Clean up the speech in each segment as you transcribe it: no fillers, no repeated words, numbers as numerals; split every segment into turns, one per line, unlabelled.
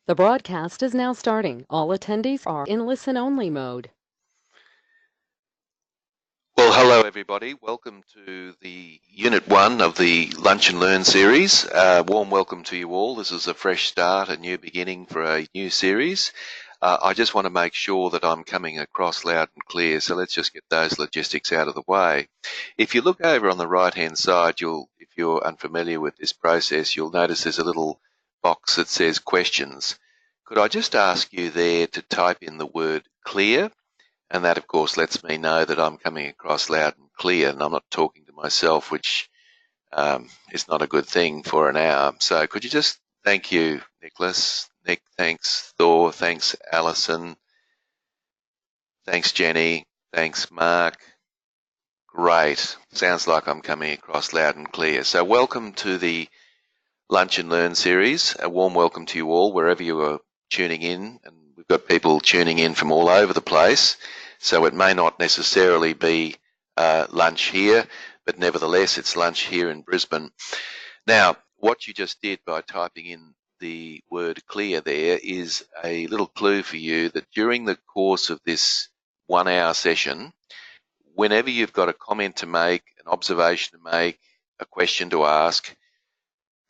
The broadcast is now starting. All attendees are in listen-only mode.
Well, hello everybody. Welcome to the Unit 1 of the Lunch and Learn series. Warm welcome to you all. This is a fresh start, a new beginning for a new series. I just want to make sure that I'm coming across loud and clear, so let's just get those logistics out of the way. If you look over on the right-hand side, if you're unfamiliar with this process, you'll notice there's a little box that says questions. Could I just ask you there to type in the word clear? And that, of course, lets me know that I'm coming across loud and clear and I'm not talking to myself, which is not a good thing for an hour. So could you just thank you, Nicholas. Nick, thanks. Thor, thanks. Alison, thanks. Jenny, thanks. Mark. Great. Sounds like I'm coming across loud and clear. So welcome to the Lunch and Learn series. A warm welcome to you all, wherever you are tuning in. And we've got people tuning in from all over the place. So it may not necessarily be lunch here, but nevertheless, it's lunch here in Brisbane. Now, what you just did by typing in the word clear there is a little clue for you that during the course of this 1 hour session, whenever you've got a comment to make, an observation to make, a question to ask,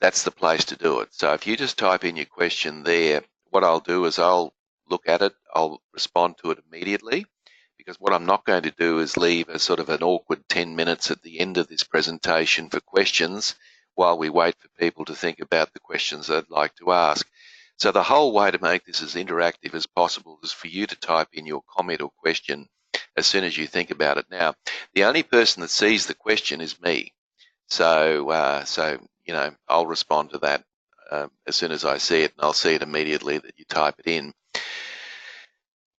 that's the place to do it. So if you just type in your question there, what I'll do is I'll look at it, I'll respond to it immediately, because what I'm not going to do is leave a sort of an awkward 10 minutes at the end of this presentation for questions while we wait for people to think about the questions they'd like to ask. So the whole way to make this as interactive as possible is for you to type in your comment or question as soon as you think about it. Now, the only person that sees the question is me. So I'll respond to that as soon as I see it, and I'll see it immediately that you type it in.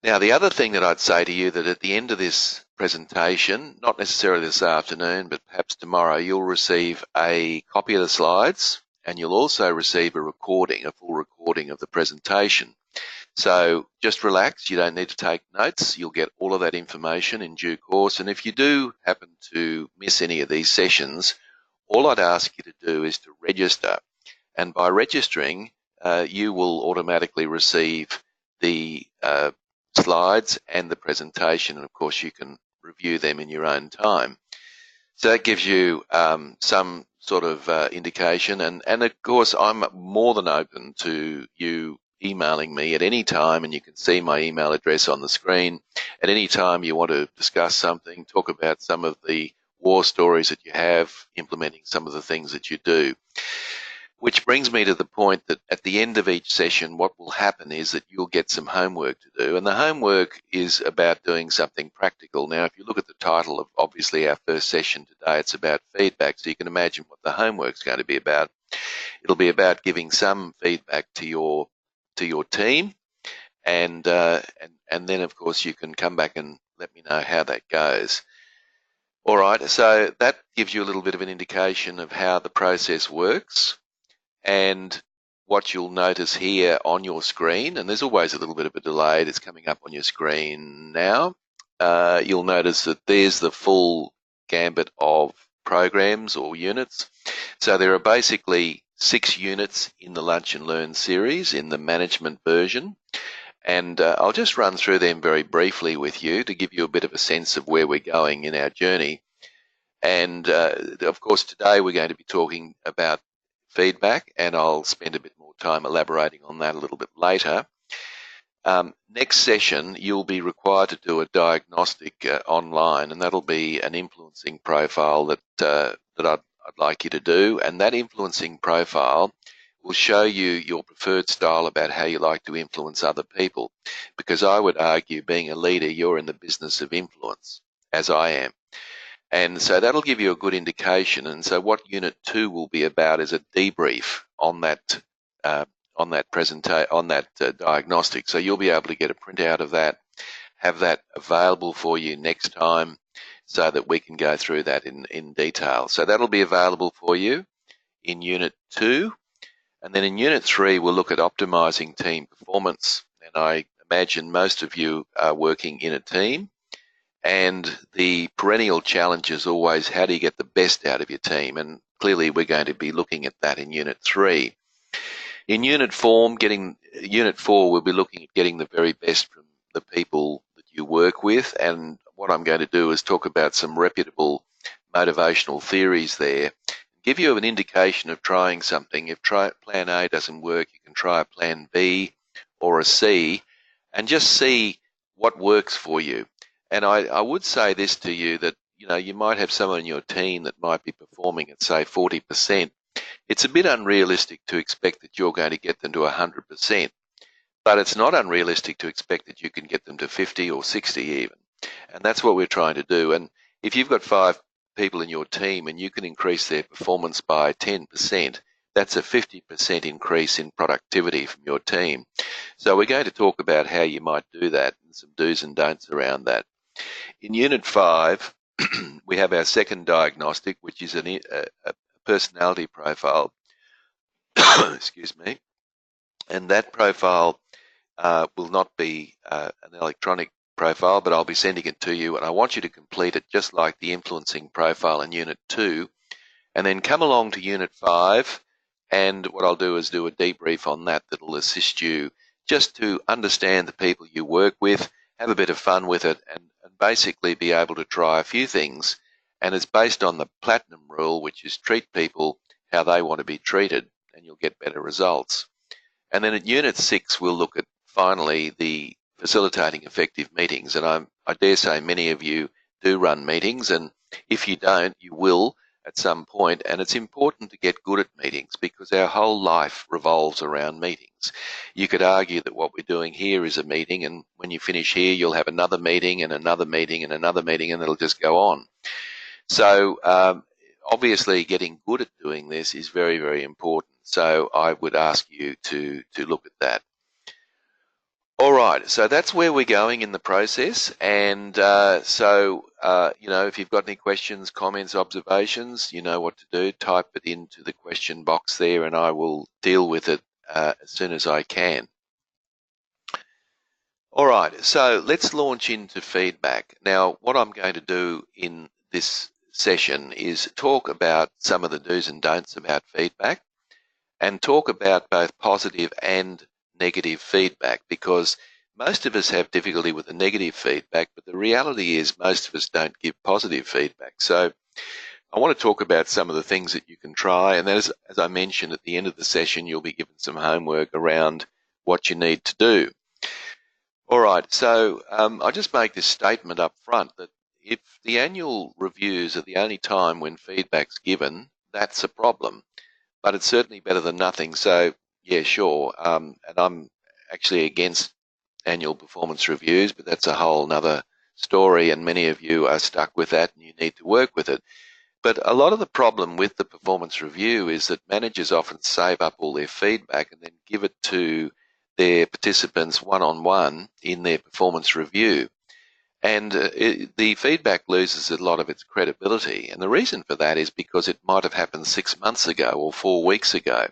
Now, the other thing that I'd say to you that at the end of this presentation, not necessarily this afternoon, but perhaps tomorrow, you'll receive a copy of the slides, and you'll also receive a full recording of the presentation. So just relax, you don't need to take notes, you'll get all of that information in due course, and if you do happen to miss any of these sessions, all I'd ask you to do is to register, and by registering, you will automatically receive the slides and the presentation, and of course you can review them in your own time. So that gives you some sort of indication, and of course I'm more than open to you emailing me at any time, and you can see my email address on the screen. At any time you want to discuss something, talk about some of the war stories that you have, implementing some of the things that you do. Which brings me to the point that at the end of each session, what will happen is that you'll get some homework to do. And the homework is about doing something practical. Now, if you look at the title of obviously our first session today, it's about feedback. So you can imagine what the homework's going to be about. It'll be about giving some feedback to your team. And then, of course, you can come back and let me know how that goes. All right, so that gives you a little bit of an indication of how the process works. And what you'll notice here on your screen, and there's always a little bit of a delay, it's coming up on your screen now. You'll notice that there's the full gambit of programs or units. So there are basically 6 units in the Lunch and Learn series in the management version. And I'll just run through them very briefly with you to give you a bit of a sense of where we're going in our journey. And of course, today we're going to be talking about feedback, and I'll spend a bit more time elaborating on that a little bit later. Next session, you'll be required to do a diagnostic online, and that'll be an influencing profile that I'd like you to do. And that influencing profile will show you your preferred style about how you like to influence other people. Because I would argue, being a leader, you're in the business of influence, as I am. And so that'll give you a good indication. And so what Unit 2 will be about is a debrief on that diagnostic. So you'll be able to get a printout of that, have that available for you next time so that we can go through that in detail. So that'll be available for you in Unit 2. And then in Unit 3, we'll look at optimizing team performance. And I imagine most of you are working in a team. And the perennial challenge is always, how do you get the best out of your team? And clearly we're going to be looking at that in Unit 3. In Unit 4, we'll be looking at getting the very best from the people that you work with, and what I'm going to do is talk about some reputable motivational theories there, give you an indication of trying something. If plan A doesn't work, you can try a plan B or a C and just see what works for you. And I would say this to you, that you might have someone in your team that might be performing at, say, 40%. It's a bit unrealistic to expect that you're going to get them to 100%, but it's not unrealistic to expect that you can get them to 50 or 60 even. And that's what we're trying to do. And if you've got 5 people in your team and you can increase their performance by 10%, that's a 50% increase in productivity from your team. So we're going to talk about how you might do that and some do's and don'ts around that. In Unit 5, we have our second diagnostic, which is a personality profile. Excuse me. And that profile will not be an electronic profile, but I'll be sending it to you, and I want you to complete it just like the influencing profile in Unit 2, and then come along to Unit 5, and what I'll do is do a debrief on that that'll assist you just to understand the people you work with, have a bit of fun with it, and basically be able to try a few things. And it's based on the platinum rule, which is treat people how they want to be treated, and you'll get better results. And then at Unit 6, we'll look at, finally, the facilitating effective meetings. And I dare say many of you do run meetings, and if you don't, you will at some point. And it's important to get good at meetings because our whole life revolves around meetings. You could argue that what we're doing here is a meeting, and when you finish here, you'll have another meeting and another meeting and another meeting, and it'll just go on. So obviously getting good at doing this is very, very important. So I would ask you to look at that. All right, so that's where we're going in the process. And if you've got any questions, comments, observations, you know what to do. Type it into the question box there, and I will deal with it as soon as I can. All right, so let's launch into feedback. Now, what I'm going to do in this session is talk about some of the do's and don'ts about feedback, and talk about both positive and negative feedback, because most of us have difficulty with the negative feedback, but the reality is most of us don't give positive feedback. So I want to talk about some of the things that you can try, and as I mentioned at the end of the session, you'll be given some homework around what you need to do. All right, so I'll just make this statement up front that if the annual reviews are the only time when feedback's given, that's a problem. But it's certainly better than nothing. So, yeah, sure. And I'm actually against annual performance reviews, but that's a whole nother story, and many of you are stuck with that and you need to work with it. But a lot of the problem with the performance review is that managers often save up all their feedback and then give it to their participants one-on-one in their performance review. And the feedback loses a lot of its credibility. And the reason for that is because it might have happened 6 months ago or 4 weeks ago.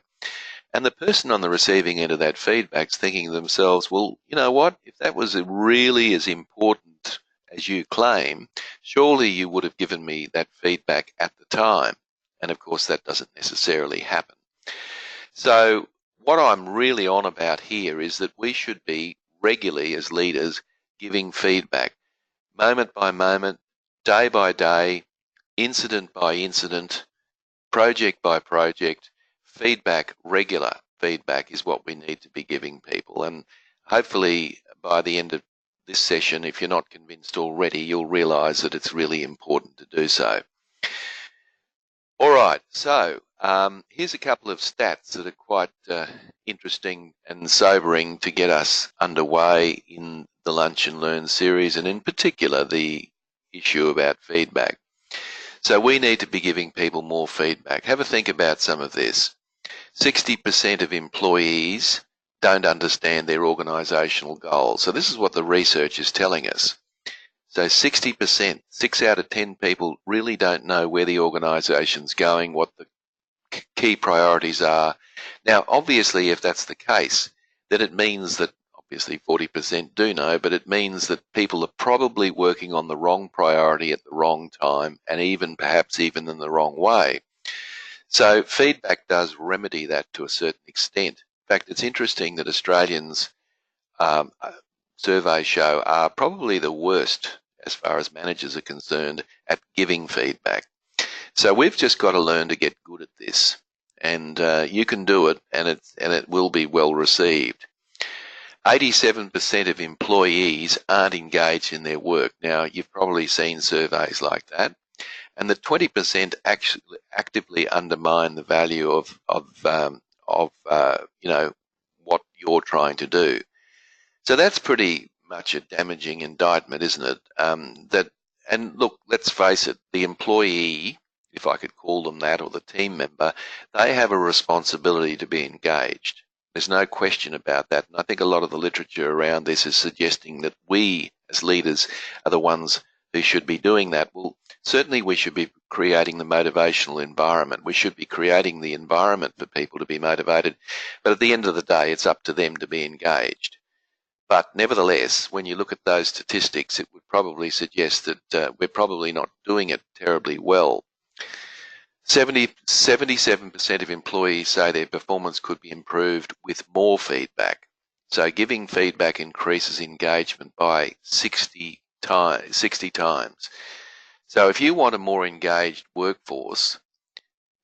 And the person on the receiving end of that feedback is thinking to themselves, well, you know what, if that was really as important as you claim, surely you would have given me that feedback at the time. And of course, that doesn't necessarily happen. So what I'm really on about here is that we should be regularly, as leaders, giving feedback. Moment by moment, day by day, incident by incident, project by project, regular feedback is what we need to be giving people. And hopefully by the end of this session, if you're not convinced already, you'll realise that it's really important to do so. All right, so here's a couple of stats that are quite interesting and sobering to get us underway in the Lunch and Learn series, and in particular the issue about feedback. So we need to be giving people more feedback. Have a think about some of this. 60% of employees don't understand their organisational goals. So this is what the research is telling us. So 60%, 6 out of 10 people really don't know where the organisation's going, what the key priorities are. Now, obviously, if that's the case, then it means that obviously 40% do know, but it means that people are probably working on the wrong priority at the wrong time, and perhaps even in the wrong way. So feedback does remedy that to a certain extent, fact, it's interesting that Australians, um, uh, surveys show, are probably the worst as far as managers are concerned at giving feedback. So we've just got to learn to get good at this, and you can do it, and it will be well received. 87% of employees aren't engaged in their work. Now, you've probably seen surveys like that, and the 20% actually actively undermine the value of what you're trying to do. So that's pretty much a damaging indictment, isn't it? And look, let's face it, the employee, if I could call them that, or the team member, they have a responsibility to be engaged. There's no question about that. And I think a lot of the literature around this is suggesting that we, as leaders, are the ones who should be doing that. Well, certainly we should be creating the motivational environment. We should be creating the environment for people to be motivated. But at the end of the day, it's up to them to be engaged. But nevertheless, when you look at those statistics, it would probably suggest that we're probably not doing it terribly well. 77% of employees say their performance could be improved with more feedback. So giving feedback increases engagement by 60 times. So if you want a more engaged workforce,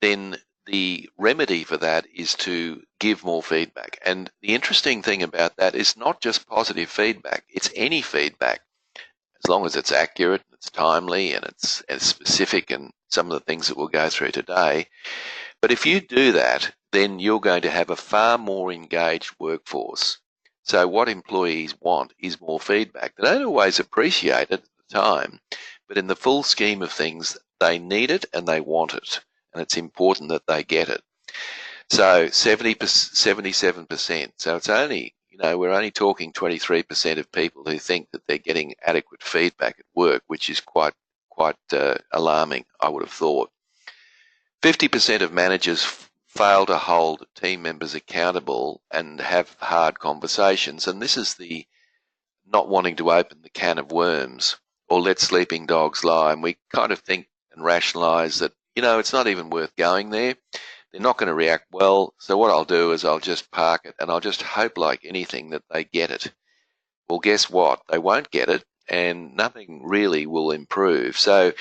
then the remedy for that is to give more feedback. And the interesting thing about that is not just positive feedback, it's any feedback, as long as it's accurate, it's timely, and it's specific, and some of the things that we'll go through today. But if you do that, then you're going to have a far more engaged workforce. So what employees want is more feedback. They don't always appreciate it at the time, but in the full scheme of things, they need it and they want it. And it's important that they get it. So 77%. So it's only, we're only talking 23% of people who think that they're getting adequate feedback at work, which is quite alarming, I would have thought. 50% of managers fail to hold team members accountable and have hard conversations. And this is the not wanting to open the can of worms or let sleeping dogs lie. And we kind of think and rationalise that, it's not even worth going there. They're not going to react well. So what I'll do is I'll just park it and I'll just hope like anything that they get it. Well, guess what? They won't get it and nothing really will improve. So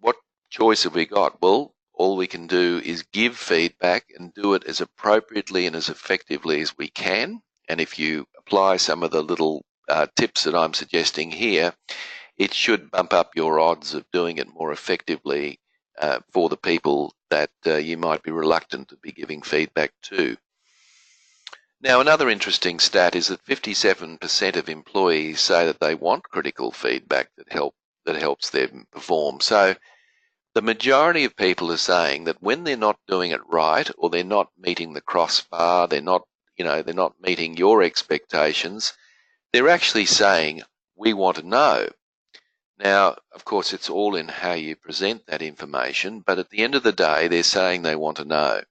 what choice have we got? Well, all we can do is give feedback and do it as appropriately and as effectively as we can. And if you apply some of the little tips that I'm suggesting here, it should bump up your odds of doing it more effectively for the people that you might be reluctant to be giving feedback to. Now, another interesting stat is that 57% of employees say that they want critical feedback that helps them perform. So the majority of people are saying that when they're not doing it right, or they're not meeting the crossbar, they're not meeting your expectations, they're actually saying, we want to know. Now, of course, it's all in how you present that information, but at the end of the day, they're saying they want to know.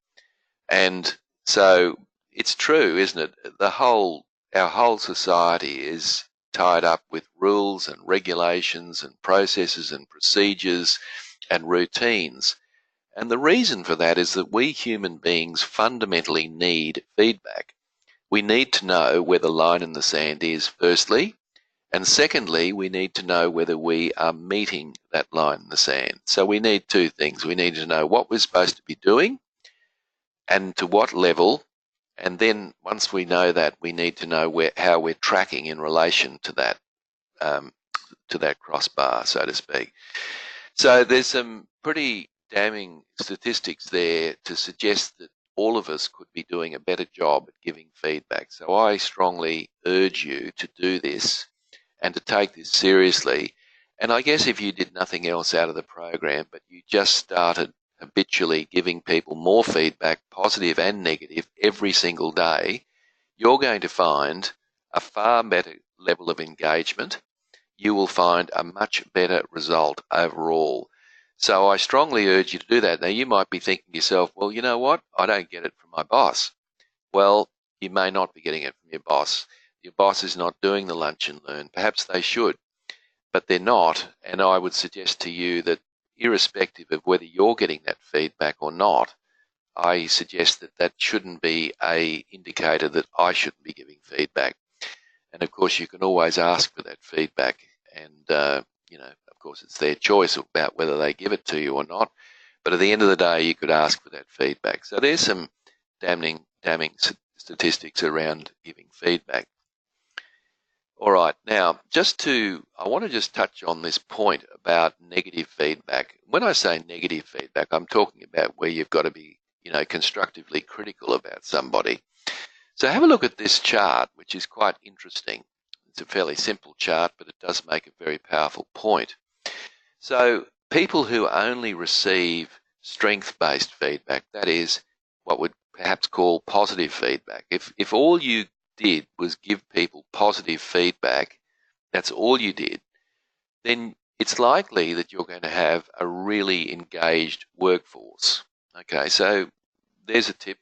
And so it's true, isn't it? Our whole society is tied up with rules and regulations and processes and procedures and routines. And the reason for that is that we human beings fundamentally need feedback. We need to know where the line in the sand is, firstly, and secondly, we need to know whether we are meeting that line in the sand. So we need two things. We need to know what we're supposed to be doing and to what level. And then once we know that, we need to know how we're tracking in relation to that crossbar, so to speak. So there's some pretty damning statistics there to suggest that all of us could be doing a better job at giving feedback. So I strongly urge you to do this and to take this seriously. And I guess if you did nothing else out of the program, but you just started habitually giving people more feedback, positive and negative, every single day, you're going to find a far better level of engagement. You will find a much better result overall. So I strongly urge you to do that. Now, you might be thinking to yourself, well, you know what? I don't get it from my boss. Well, you may not be getting it from your boss. Your boss is not doing the lunch and learn. Perhaps they should, but they're not. And I would suggest to you that irrespective of whether you're getting that feedback or not, I suggest that that shouldn't be a indicator that I shouldn't be giving feedback. And of course, you can always ask for that feedback, and of course, it's their choice about whether they give it to you or not. But at the end of the day, you could ask for that feedback. So there's some damning statistics around giving feedback. All right, now I want to just touch on this point about negative feedback. When I say negative feedback, I'm talking about where you've got to be, constructively critical about somebody. So have a look at this chart, which is quite interesting. It's a fairly simple chart, but it does make a very powerful point. So people who only receive strength-based feedback, that is what we'd perhaps call positive feedback. If all you did was give people positive feedback, that's all you did, then it's likely that you're going to have a really engaged workforce. Okay, so there's a tip.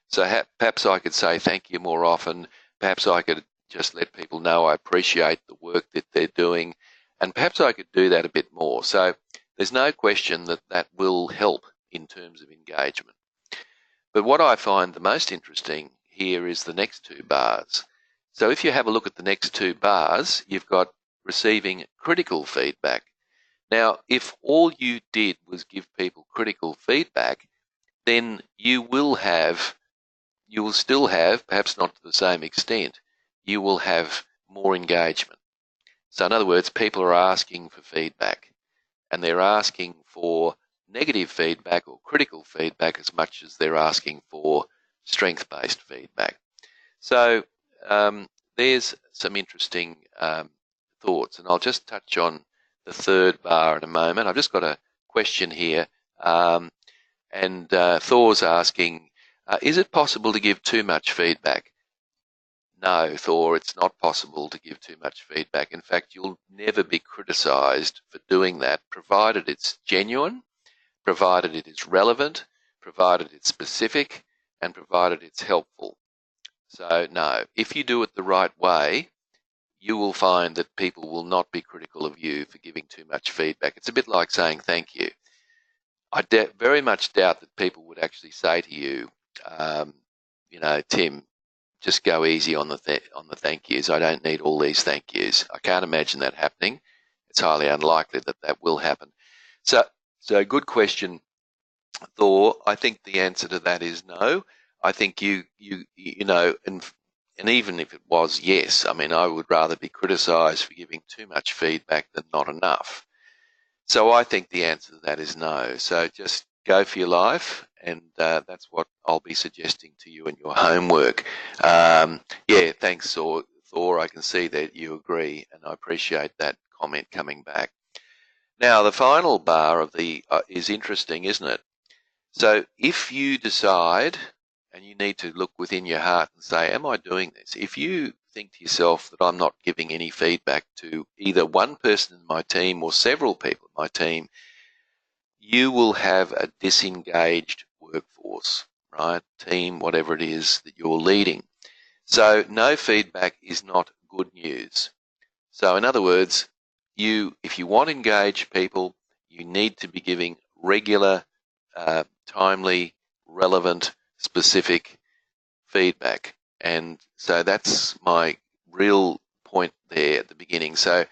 So perhaps I could say thank you more often. Perhaps I could just let people know I appreciate the work that they're doing. And perhaps I could do that a bit more. So there's no question that that will help in terms of engagement. But what I find the most interesting here is the next two bars. So if you have a look at the next two bars, you've got receiving critical feedback. Now, if all you did was give people critical feedback, then you will still have, perhaps not to the same extent, you will have more engagement. So in other words, people are asking for feedback, and they're asking for negative feedback or critical feedback as much as they're asking for strength-based feedback. So there's some interesting thoughts, and I'll just touch on the third bar in a moment. I've just got a question here, and Thor's asking, is it possible to give too much feedback? No, Thor, it's not possible to give too much feedback. In fact, you'll never be criticised for doing that, provided it's genuine, provided it is relevant, provided it's specific, and provided it's helpful. So, no, if you do it the right way, you will find that people will not be critical of you for giving too much feedback. It's a bit like saying thank you. I very much doubt that people would actually say to you, Tim, just go easy on the thank yous. I don't need all these thank yous. I can't imagine that happening. It's highly unlikely that that will happen. So good question, Thor. I think the answer to that is no. I think and even if it was yes, I mean, I would rather be criticised for giving too much feedback than not enough. So I think the answer to that is no. So just go for your life, and that's what I'll be suggesting to you in your homework. Yeah, thanks, Thor. I can see that you agree, and I appreciate that comment coming back. Now, the final bar of the is interesting, isn't it? So if you decide, and you need to look within your heart and say, am I doing this? If you think to yourself that I'm not giving any feedback to either one person in my team or several people in my team, you will have a disengaged workforce, right? Team, whatever it is that you're leading. So no feedback is not good news. So in other words, if you want to engage people, you need to be giving regular, timely, relevant, specific feedback. And so that's my real point there at the beginning. So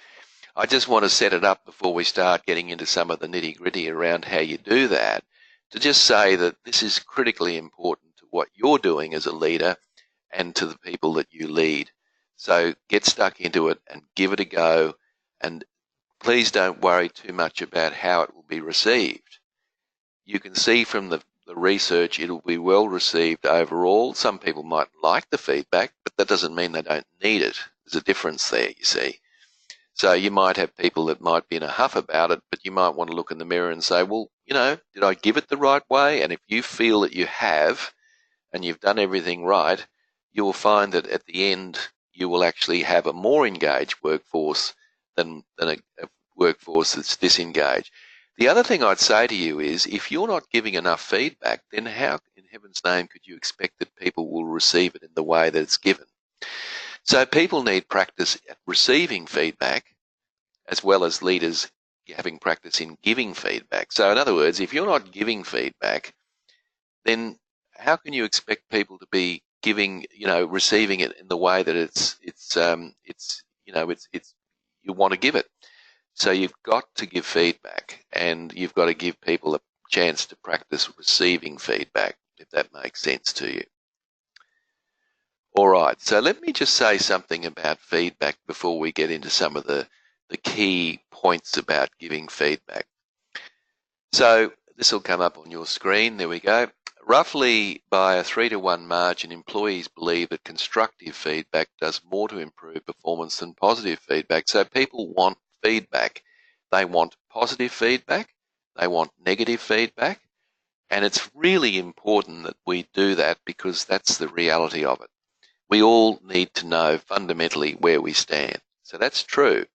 I just want to set it up before we start getting into some of the nitty-gritty around how you do that, to just say that this is critically important to what you're doing as a leader and to the people that you lead. So get stuck into it and give it a go, and please don't worry too much about how it will be received. You can see from the research it'll be well received overall. Some people might like the feedback, but that doesn't mean they don't need it. There's a difference there, you see. So you might have people that might be in a huff about it, but you might want to look in the mirror and say, well, did I give it the right way? And if you feel that you have, and you've done everything right, you will find that at the end you will actually have a more engaged workforce than a workforce that's disengaged. The other thing I'd say to you is, if you're not giving enough feedback, then how in heaven's name could you expect that people will receive it in the way that it's given? So people need practice at receiving feedback, as well as leaders having practice in giving feedback. So in other words, if you're not giving feedback, then how can you expect people to be giving, receiving it in the way that it's you want to give it? So you've got to give feedback, and you've got to give people a chance to practice receiving feedback, if that makes sense to you. All right, so let me just say something about feedback before we get into some of the key points about giving feedback. So this will come up on your screen. There we go. Roughly by a 3-to-1 margin, employees believe that constructive feedback does more to improve performance than positive feedback. So people want feedback. They want positive feedback. They want negative feedback. And it's really important that we do that, because that's the reality of it. We all need to know fundamentally where we stand. So that's true.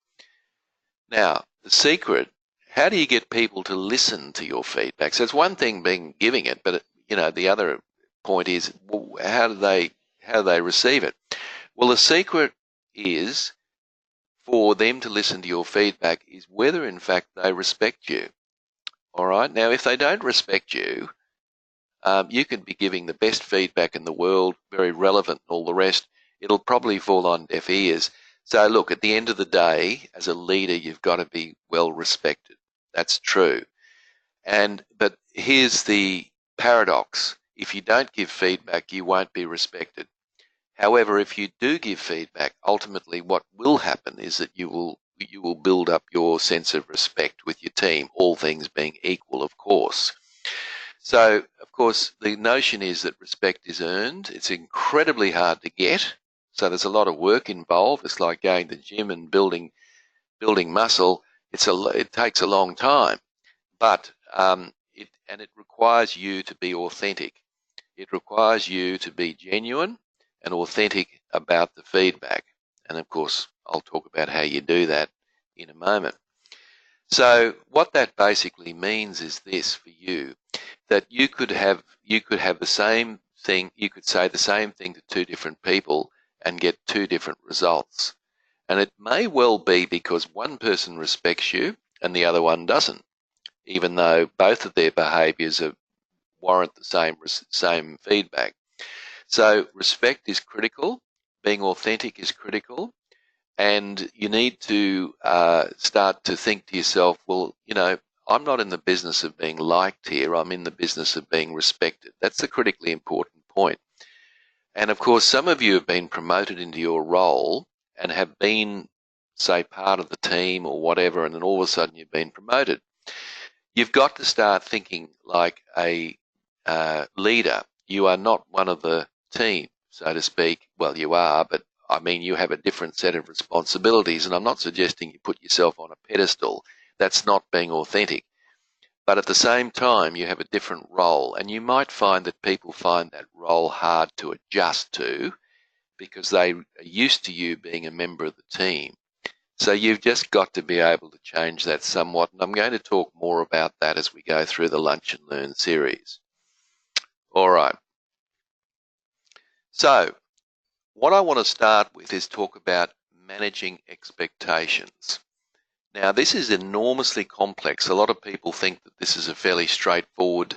Now, the secret, how do you get people to listen to your feedback? So it's one thing giving it, but the other point is, well, how do they receive it? Well, the secret is for them to listen to your feedback is whether in fact they respect you. All right. Now, if they don't respect you, you can be giving the best feedback in the world, very relevant and all the rest. It'll probably fall on deaf ears. So look, at the end of the day, as a leader, you've got to be well respected. That's true. But here's the paradox. If you don't give feedback, you won't be respected. However, if you do give feedback, ultimately what will happen is that you will build up your sense of respect with your team, all things being equal, of course. So, of course, the notion is that respect is earned. It's incredibly hard to get. So there's a lot of work involved. It's like going to the gym and building muscle. It takes a long time, but it requires you to be authentic. It requires you to be genuine and authentic about the feedback. And of course, I'll talk about how you do that in a moment. So what that basically means is this for you, that you could have the same thing, you could say the same thing to two different people and get two different results. And it may well be because one person respects you and the other one doesn't, even though both of their behaviours warrant the same feedback. So respect is critical, being authentic is critical, and you need to start to think to yourself, well, I'm not in the business of being liked here. I'm in the business of being respected. That's a critically important point. And of course, some of you have been promoted into your role and have been, say, part of the team or whatever, and then all of a sudden you've been promoted. You've got to start thinking like a leader. You are not one of the team, so to speak. Well, you are, but I mean, you have a different set of responsibilities, and I'm not suggesting you put yourself on a pedestal. That's not being authentic. But at the same time, you have a different role, and you might find that people find that role hard to adjust to because they are used to you being a member of the team. So you've just got to be able to change that somewhat, and I'm going to talk more about that as we go through the Lunch and Learn series. All right. So what I want to start with is talk about managing expectations. Now, this is enormously complex. A lot of people think that this is a fairly straightforward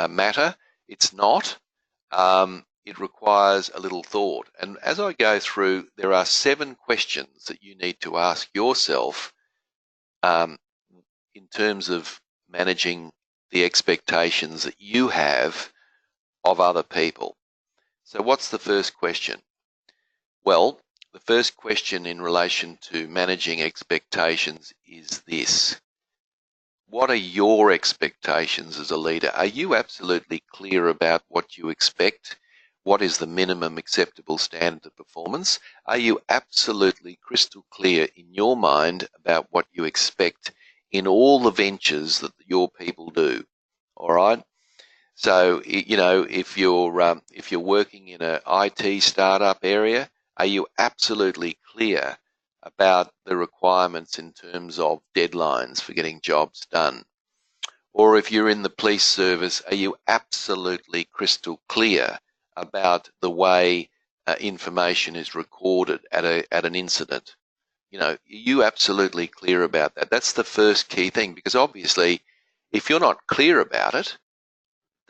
matter. It's not. It requires a little thought. And as I go through, there are 7 questions that you need to ask yourself in terms of managing the expectations that you have of other people. So what's the first question? Well, the first question in relation to managing expectations is this. What are your expectations as a leader? Are you absolutely clear about what you expect? What is the minimum acceptable standard of performance? Are you absolutely crystal clear in your mind about what you expect in all the ventures that your people do? All right. So, if you're working in an IT startup area, are you absolutely clear about the requirements in terms of deadlines for getting jobs done? Or if you're in the police service, are you absolutely crystal clear about the way information is recorded at an incident? Are you absolutely clear about that? That's the first key thing, because obviously, if you're not clear about it,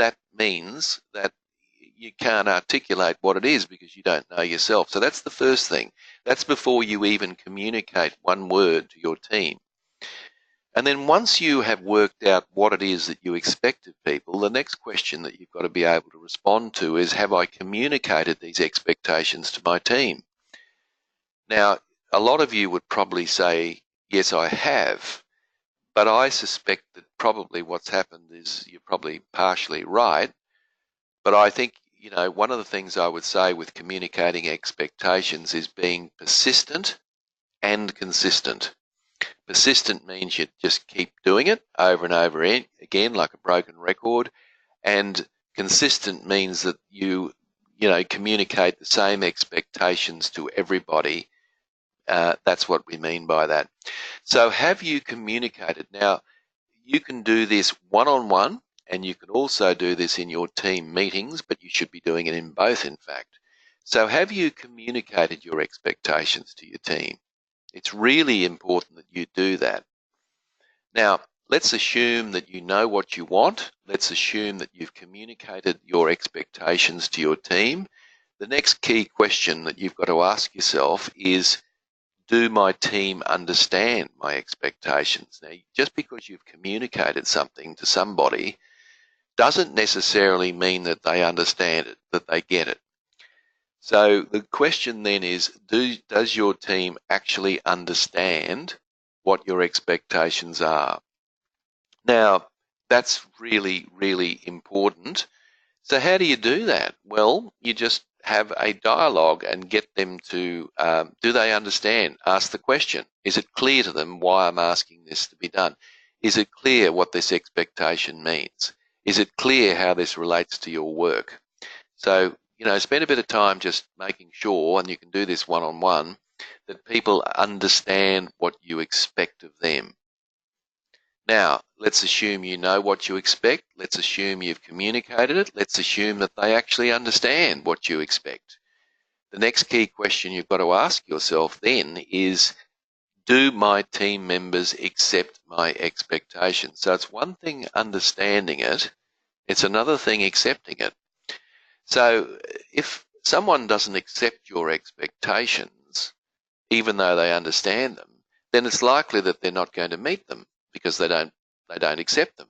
that means that you can't articulate what it is because you don't know yourself. So that's the first thing. That's before you even communicate one word to your team. And then once you have worked out what it is that you expect of people, the next question that you've got to be able to respond to is, have I communicated these expectations to my team? Now, a lot of you would probably say, yes, I have, but I suspect that probably what's happened is you're probably partially right. But I think, one of the things I would say with communicating expectations is being persistent and consistent. Persistent means you just keep doing it over and over again, like a broken record. And consistent means that you communicate the same expectations to everybody. That's what we mean by that. So have you communicated? Now, you can do this one-on-one, and you can also do this in your team meetings, but you should be doing it in both, in fact. So have you communicated your expectations to your team? It's really important that you do that. Now, let's assume that you know what you want. Let's assume that you've communicated your expectations to your team. The next key question that you've got to ask yourself is, do my team understand my expectations? Now, just because you've communicated something to somebody doesn't necessarily mean that they understand it, that they get it. So the question then is, does your team actually understand what your expectations are? Now, that's really, really important. So how do you do that? Well, you just have a dialogue and get them to, do they understand? Ask the question. Is it clear to them why I'm asking this to be done? Is it clear what this expectation means? Is it clear how this relates to your work? So, spend a bit of time just making sure, and you can do this one-on-one, that people understand what you expect of them. Now, let's assume you know what you expect. Let's assume you've communicated it. Let's assume that they actually understand what you expect. The next key question you've got to ask yourself then is, do my team members accept my expectations? So it's one thing understanding it, it's another thing accepting it. So if someone doesn't accept your expectations, even though they understand them, then it's likely that they're not going to meet them because they don't accept them.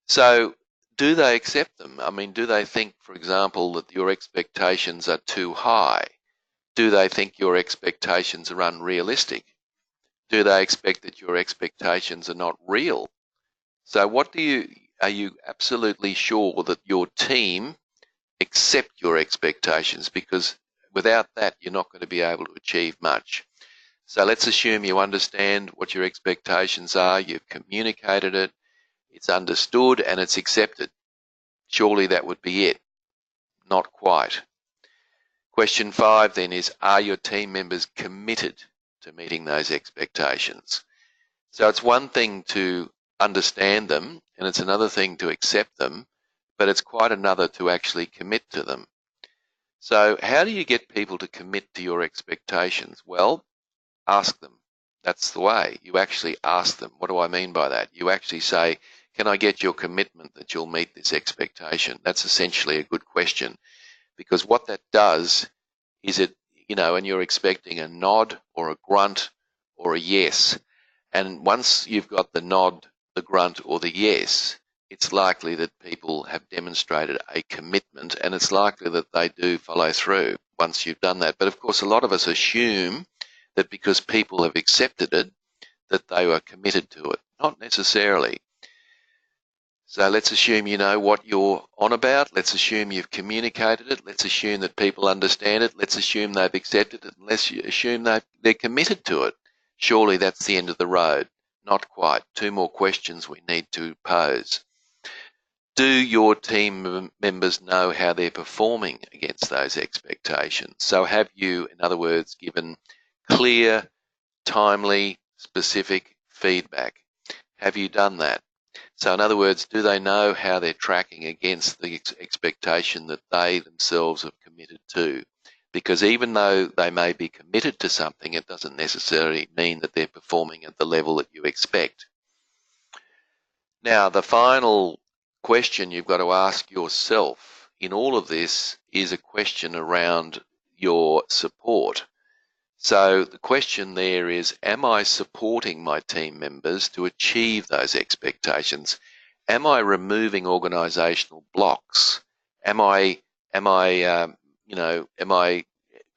So do they accept them? I mean, do they think, for example, that your expectations are too high? Do they think your expectations are unrealistic? Do they expect that your expectations are not real? So are you absolutely sure that your team accept your expectations? Because without that, you're not going to be able to achieve much. So let's assume you understand what your expectations are, you've communicated it, it's understood and it's accepted. Surely that would be it. Not quite. Question 5 then is, are your team members committed to meeting those expectations? So it's one thing to understand them and it's another thing to accept them, but it's quite another to actually commit to them. So how do you get people to commit to your expectations? Well, ask them. That's the way. You actually ask them. What do I mean by that? You actually say, can I get your commitment that you'll meet this expectation? That's essentially a good question, because what that does is and you're expecting a nod or a grunt or a yes. And once you've got the nod, the grunt or the yes, it's likely that people have demonstrated a commitment and it's likely that they do follow through once you've done that. But of course, a lot of us assume that because people have accepted it, that they were committed to it. Not necessarily. So let's assume you know what you're on about. Let's assume you've communicated it. Let's assume that people understand it. Let's assume they've accepted it. Let's assume they're committed to it. Surely that's the end of the road. Not quite. 2 more questions we need to pose. Do your team members know how they're performing against those expectations? So have you, in other words, given clear, timely, specific feedback? Have you done that? So in other words, do they know how they're tracking against the expectation that they themselves have committed to? Because even though they may be committed to something, it doesn't necessarily mean that they're performing at the level that you expect. Now, the final question you've got to ask yourself in all of this is a question around your support. So the question there is, am I supporting my team members to achieve those expectations? Am I removing organisational blocks? Am I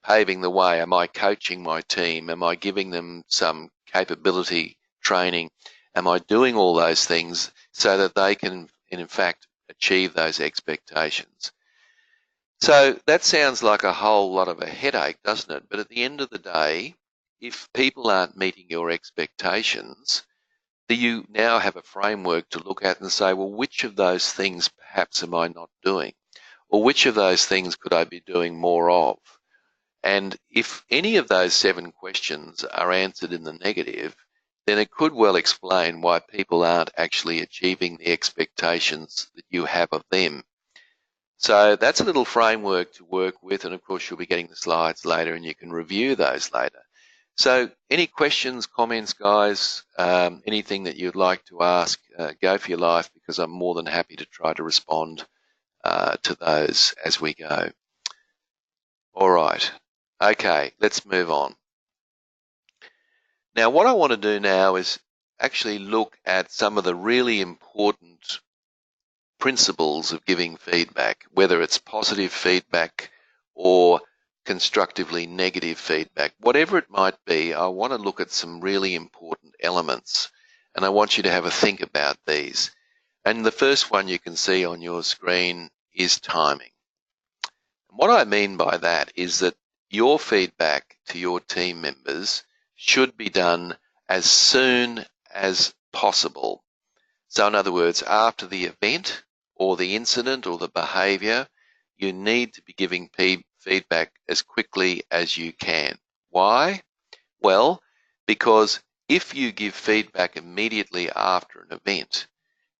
paving the way? Am I coaching my team? Am I giving them some capability training? Am I doing all those things so that they can, in fact, achieve those expectations? So that sounds like a whole lot of a headache, doesn't it? But at the end of the day, if people aren't meeting your expectations, do you now have a framework to look at and say, well, which of those things perhaps am I not doing? Or which of those things could I be doing more of? And if any of those 7 questions are answered in the negative, then it could well explain why people aren't actually achieving the expectations that you have of them. So that's a little framework to work with, and of course you'll be getting the slides later and you can review those later. So any questions, comments, guys, anything that you'd like to ask, go for your life, because I'm more than happy to try to respond to those as we go. All right. Okay, let's move on. Now, what I want to do now is actually look at some of the really important principles of giving feedback, whether it's positive feedback or constructively negative feedback. Whatever it might be, I want to look at some really important elements, and I want you to have a think about these. And the first one you can see on your screen is timing. And what I mean by that is that your feedback to your team members should be done as soon as possible. So in other words, after the event or the incident or the behaviour, you need to be giving feedback as quickly as you can. Why? Well, because if you give feedback immediately after an event,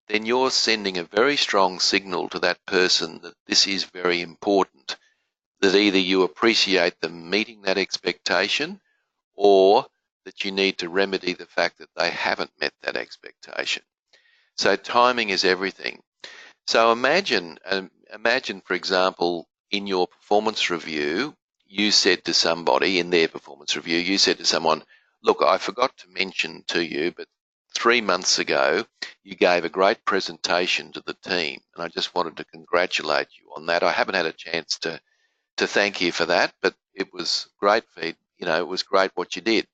then you're sending a very strong signal to that person that this is very important, that either you appreciate them meeting that expectation or that you need to remedy the fact that they haven't met that expectation. So timing is everything. So imagine, for example, in your performance review, you said to somebody in their performance review, you said to someone, look, I forgot to mention to you, but 3 months ago, you gave a great presentation to the team, and I just wanted to congratulate you on that. I haven't had a chance to thank you for that, but it was great it was great what you did.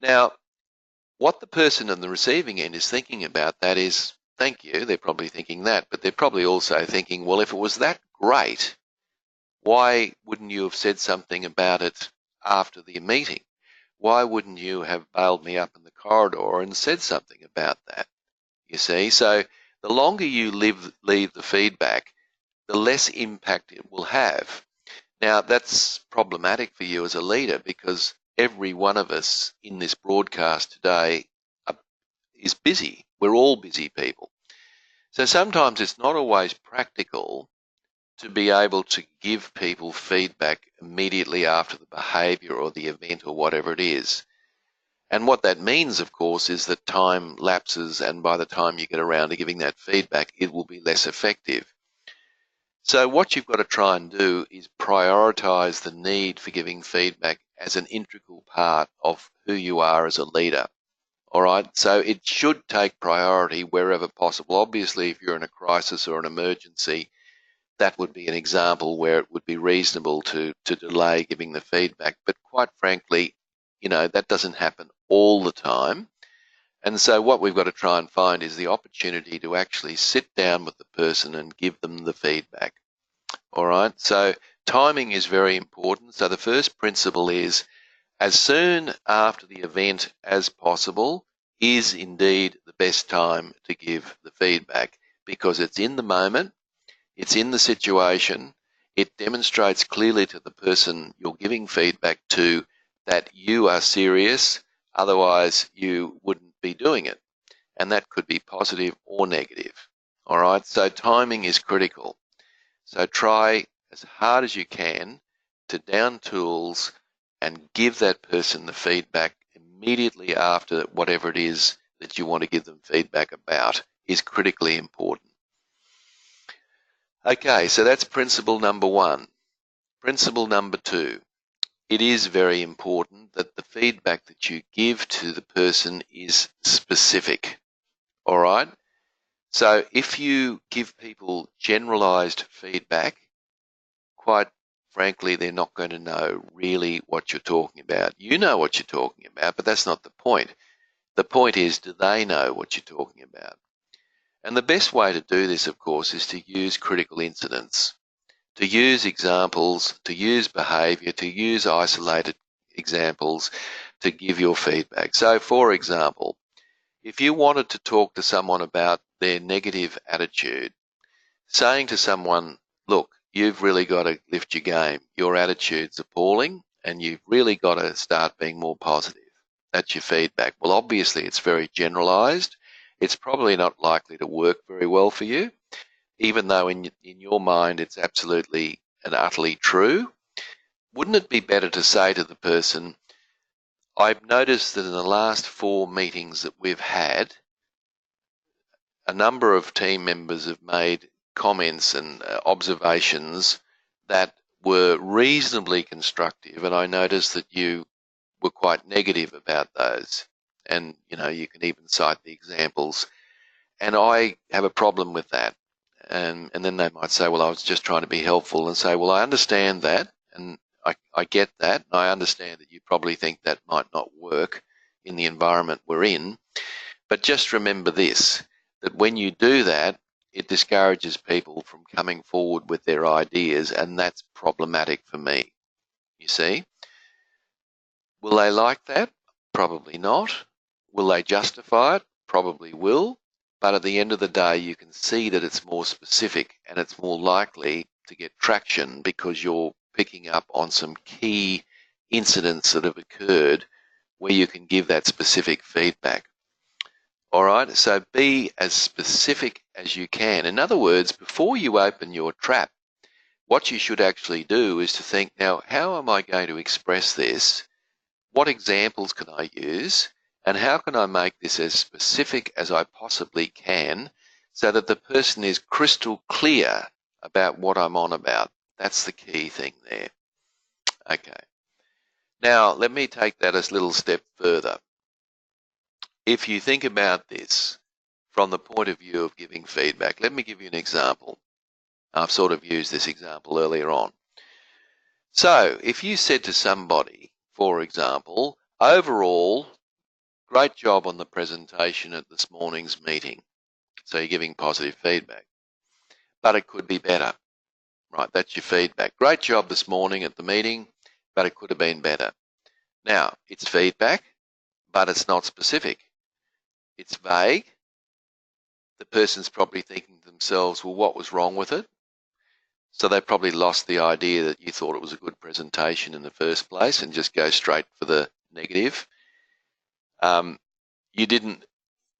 Now, what the person on the receiving end is thinking about that is, thank you, they're probably thinking that, but they're probably also thinking, well, if it was that great, why wouldn't you have said something about it after the meeting? Why wouldn't you have bailed me up in the corridor and said something about that? You see, so the longer you leave the feedback, the less impact it will have. Now, that's problematic for you as a leader, because every one of us in this broadcast today is busy. We're all busy people. So sometimes it's not always practical to be able to give people feedback immediately after the behaviour or the event or whatever it is. And what that means, of course, is that time lapses, and by the time you get around to giving that feedback, it will be less effective. So what you've got to try and do is prioritise the need for giving feedback as an integral part of who you are as a leader. All right, so it should take priority wherever possible. Obviously, if you're in a crisis or an emergency, that would be an example where it would be reasonable to delay giving the feedback. But quite frankly, that doesn't happen all the time. And so what we've got to try and find is the opportunity to actually sit down with the person and give them the feedback. All right, so timing is very important. So the first principle is, as soon after the event as possible is indeed the best time to give the feedback, because it's in the moment, it's in the situation, it demonstrates clearly to the person you're giving feedback to that you are serious, otherwise you wouldn't be doing it. And that could be positive or negative. All right, so timing is critical. So try as hard as you can to down tools and give that person the feedback immediately after whatever it is that you want to give them feedback about is critically important. Okay, so that's principle number one. Principle number two. It is very important that the feedback that you give to the person is specific. All right? So if you give people generalized feedback, quite frankly, they're not going to know really what you're talking about. You know what you're talking about, but that's not the point. The point is, do they know what you're talking about? And the best way to do this, of course, is to use critical incidents, to use examples, to use behaviour, to use isolated examples to give your feedback. So, for example, if you wanted to talk to someone about their negative attitude, saying to someone, look, you've really got to lift your game. Your attitude's appalling and you've really got to start being more positive. That's your feedback. Well, obviously it's very generalized. It's probably not likely to work very well for you, even though in your mind it's absolutely and utterly true. Wouldn't it be better to say to the person, I've noticed that in the last 4 meetings that we've had, a number of team members have made comments and observations that were reasonably constructive, and I noticed that you were quite negative about those. And, you can even cite the examples. And I have a problem with that. And then they might say, well, I was just trying to be helpful, and say, well, I understand that, and I get that, and I understand that you probably think that might not work in the environment we're in. But just remember this, that when you do that, it discourages people from coming forward with their ideas, and that's problematic for me. You see? Will they like that? Probably not. Will they justify it? Probably will. But at the end of the day, you can see that it's more specific and it's more likely to get traction because you're picking up on some key incidents that have occurred where you can give that specific feedback. All right, so be as specific as you can. In other words, before you open your trap, what you should actually do is to think, now, how am I going to express this? What examples can I use? And how can I make this as specific as I possibly can so that the person is crystal clear about what I'm on about? That's the key thing there. Okay. Now, let me take that a little step further. If you think about this from the point of view of giving feedback, let me give you an example. I've sort of used this example earlier on. So if you said to somebody, for example, overall, great job on the presentation at this morning's meeting. So you're giving positive feedback. But it could be better. Right, that's your feedback. Great job this morning at the meeting, but it could have been better. Now, it's feedback, but it's not specific. It's vague. The person's probably thinking to themselves, well, what was wrong with it? So they probably lost the idea that you thought it was a good presentation in the first place and just go straight for the negative. You didn't,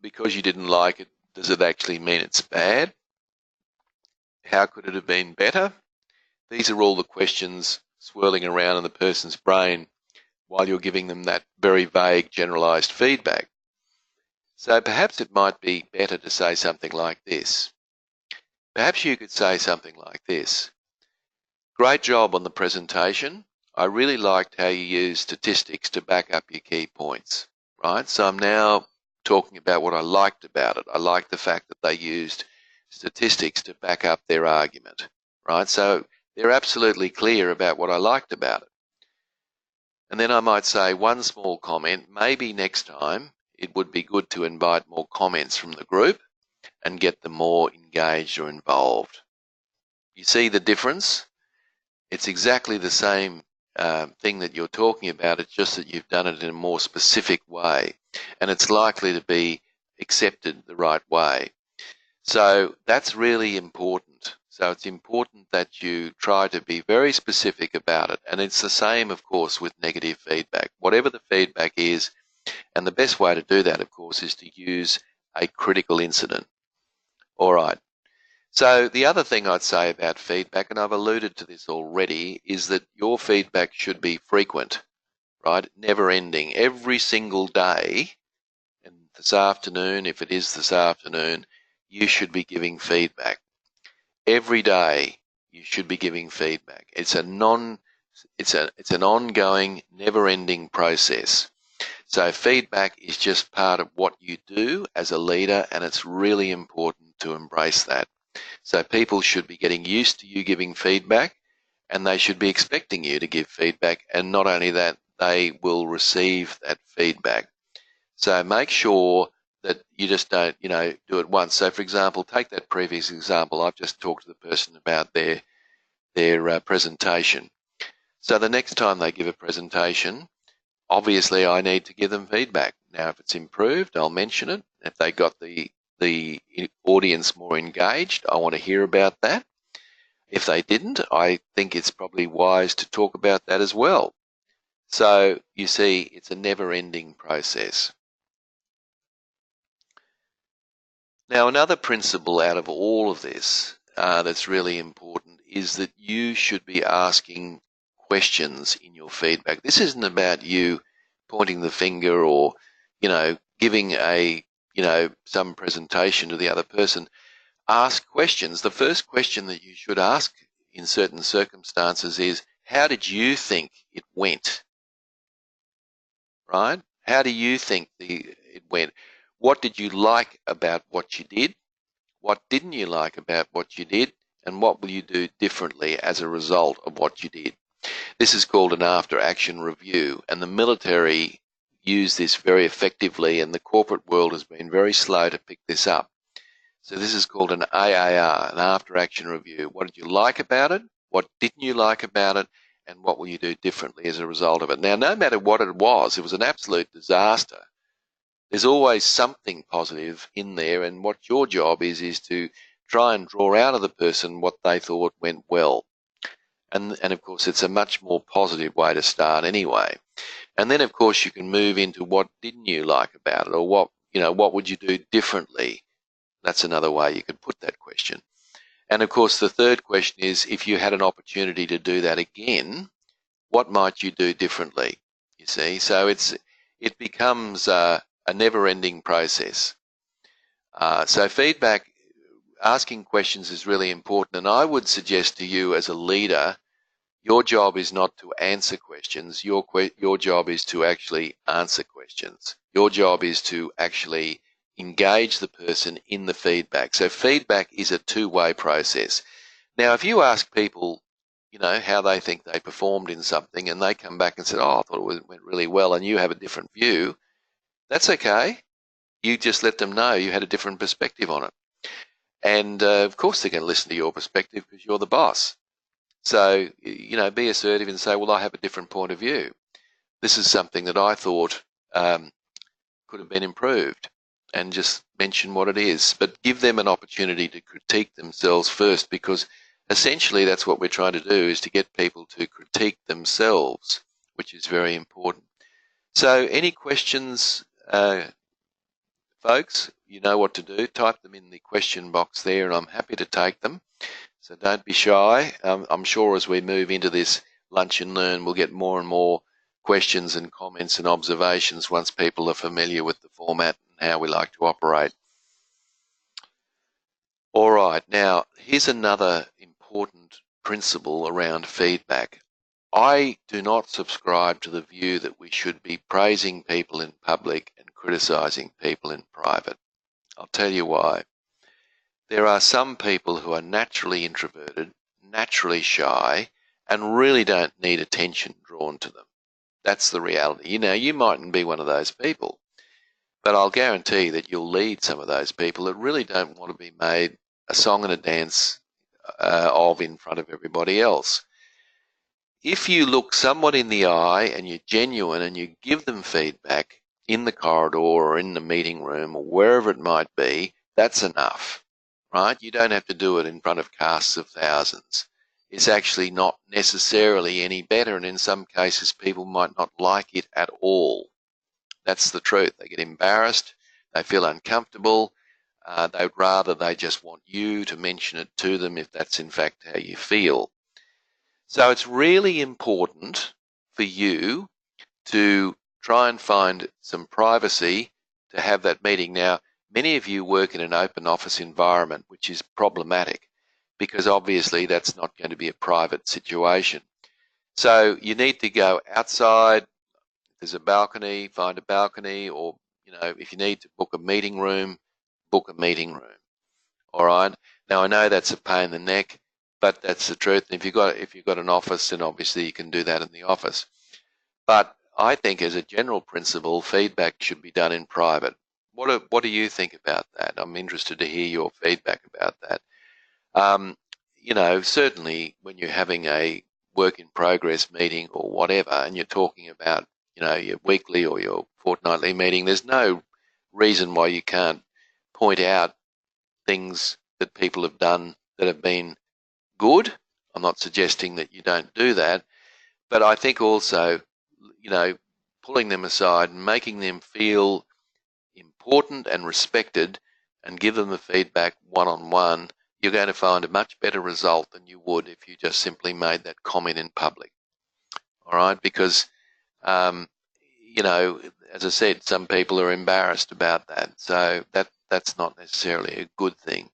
because you didn't like it, does it actually mean it's bad? How could it have been better? These are all the questions swirling around in the person's brain while you're giving them that very vague generalized feedback. So perhaps it might be better to say something like this. Perhaps you could say something like this. Great job on the presentation. I really liked how you used statistics to back up your key points, right? So I'm now talking about what I liked about it. I liked the fact that they used statistics to back up their argument, right? So they're absolutely clear about what I liked about it. And then I might say one small comment, maybe next time it would be good to invite more comments from the group and get them more engaged or involved. You see the difference? It's exactly the same thing that you're talking about. It's just that you've done it in a more specific way, and it's likely to be accepted the right way. So that's really important. So it's important that you try to be very specific about it. And it's the same, of course, with negative feedback. Whatever the feedback is, and the best way to do that, of course, is to use a critical incident. All right. So the other thing I'd say about feedback, and I've alluded to this already, is that your feedback should be frequent, right? Never ending. Every single day, and this afternoon, if it is this afternoon, you should be giving feedback. Every day you should be giving feedback. It's an ongoing, never-ending process. So feedback is just part of what you do as a leader, and it's really important to embrace that. So people should be getting used to you giving feedback, and they should be expecting you to give feedback, and not only that, they will receive that feedback. So make sure that you just don't, do it once. So for example, take that previous example. I've just talked to the person about their presentation. So the next time they give a presentation, obviously I need to give them feedback. Now, if it's improved, I'll mention it. If they got the audience more engaged, I want to hear about that. If they didn't, I think it's probably wise to talk about that as well. So you see, it's a never-ending process. Now, another principle out of all of this that's really important is that you should be asking questions in your feedback. This isn't about you pointing the finger or, giving some presentation to the other person. Ask questions. The first question that you should ask in certain circumstances is, how did you think it went? Right? How do you think it went? What did you like about what you did? What didn't you like about what you did? And what will you do differently as a result of what you did? This is called an after-action review, and the military use this very effectively, and the corporate world has been very slow to pick this up. So this is called an AAR, an after-action review. What did you like about it? What didn't you like about it? And what will you do differently as a result of it? Now, no matter what it was an absolute disaster. There's always something positive in there, and what your job is to try and draw out of the person what they thought went well. And of course, it's a much more positive way to start anyway. And then, of course, you can move into what didn't you like about it, or what would you do differently? That's another way you could put that question. And of course, the third question is, if you had an opportunity to do that again, what might you do differently? You see, so it becomes a never-ending process. So feedback, asking questions is really important, and I would suggest to you as a leader, your job is not to answer questions. Your job is to actually answer questions. Your job is to actually engage the person in the feedback. So feedback is a two-way process. Now, if you ask people, how they think they performed in something, and they come back and said, oh, I thought it went really well, and you have a different view, that's okay. You just let them know you had a different perspective on it. And of course they're going to listen to your perspective because you're the boss. So, be assertive and say, well, I have a different point of view. This is something that I thought could have been improved, and just mention what it is. But give them an opportunity to critique themselves first, because essentially that's what we're trying to do, is to get people to critique themselves, which is very important. So any questions, folks? You know what to do. Type them in the question box there, and I'm happy to take them. So don't be shy. I'm sure as we move into this Lunch and Learn, we'll get more and more questions and comments and observations once people are familiar with the format and how we like to operate. All right, now here's another important principle around feedback. I do not subscribe to the view that we should be praising people in public and criticising people in private. I'll tell you why. There are some people who are naturally introverted, naturally shy, and really don't need attention drawn to them. That's the reality. You mightn't be one of those people, but I'll guarantee that you'll lead some of those people that really don't want to be made a song and a dance of in front of everybody else. If you look someone in the eye and you're genuine and you give them feedback in the corridor or in the meeting room or wherever it might be, that's enough. Right? You don't have to do it in front of casts of thousands. It's actually not necessarily any better, and in some cases people might not like it at all. That's the truth. They get embarrassed, they feel uncomfortable, they just want you to mention it to them if that's in fact how you feel. So it's really important for you to try and find some privacy to have that meeting. Now, many of you work in an open office environment, which is problematic. because obviously that's not going to be a private situation. So you need to go outside. If there's a balcony, find a balcony, or if you need to book a meeting room, book a meeting room. All right. Now I know that's a pain in the neck, but that's the truth. And if you've got an office, then obviously you can do that in the office. But I think as a general principle, feedback should be done in private. What do you think about that? I'm interested to hear your feedback about that. Um, certainly when you're having a work in progress meeting or whatever, and you're talking about, your weekly or your fortnightly meeting, there's no reason why you can't point out things that people have done that have been good. I'm not suggesting that you don't do that, but I think also, pulling them aside and making them feel important and respected and give them the feedback one-on-one, you're going to find a much better result than you would if you just simply made that comment in public. All right? Because, as I said, some people are embarrassed about that. So that's not necessarily a good thing.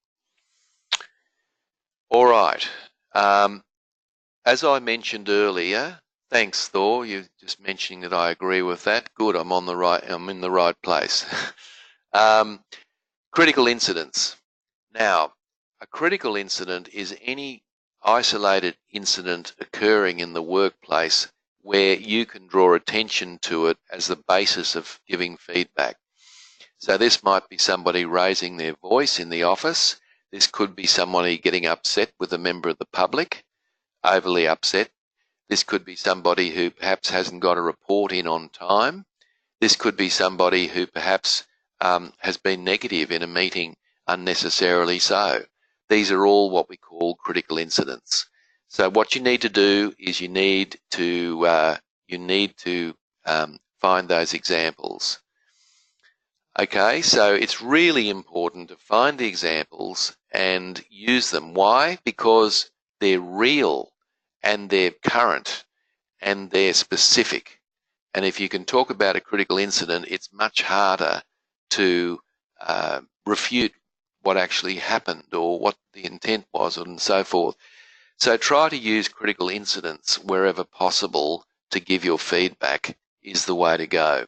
All right. As I mentioned earlier, thanks, Thor. You're just mentioning that I agree with that. Good, I'm in the right place. Critical incidents. Now, a critical incident is any isolated incident occurring in the workplace where you can draw attention to it as the basis of giving feedback. So this might be somebody raising their voice in the office. This could be somebody getting upset with a member of the public, overly upset. This could be somebody who perhaps hasn't got a report in on time. This could be somebody who perhaps has been negative in a meeting unnecessarily so. These are all what we call critical incidents. So what you need to do is you need to find those examples. Okay, so it's really important to find the examples and use them. Why? Because they're real and they're current and they're specific. And if you can talk about a critical incident, it's much harder to refute what actually happened or what the intent was and so forth. So try to use critical incidents wherever possible to give your feedback is the way to go.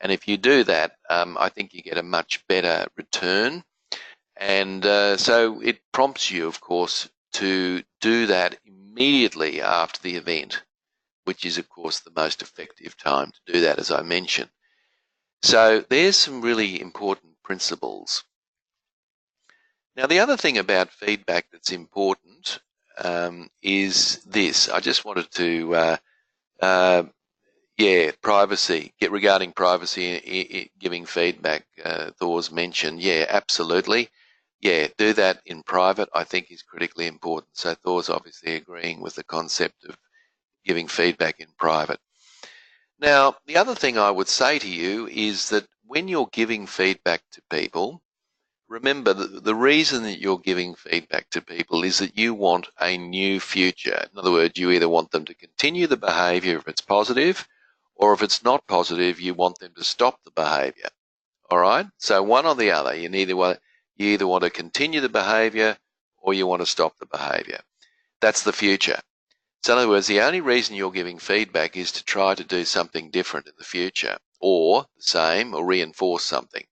And if you do that, I think you get a much better return. And so it prompts you, of course, to do that immediately after the event, which is, of course, the most effective time to do that, as I mentioned. So there's some really important principles. Now, the other thing about feedback that's important is this. I just wanted to privacy. Regarding privacy, giving feedback, Thor's mentioned. Yeah, absolutely. Yeah, do that in private, I think is critically important. So Thor's obviously agreeing with the concept of giving feedback in private. Now, the other thing I would say to you is that when you're giving feedback to people, remember that the reason that you're giving feedback to people is that you want a new future. In other words, you either want them to continue the behaviour if it's positive, or if it's not positive, you want them to stop the behaviour. All right? So one or the other. You either want to continue the behaviour or you want to stop the behaviour. That's the future. So in other words, the only reason you're giving feedback is to try to do something different in the future, or the same, or reinforce something.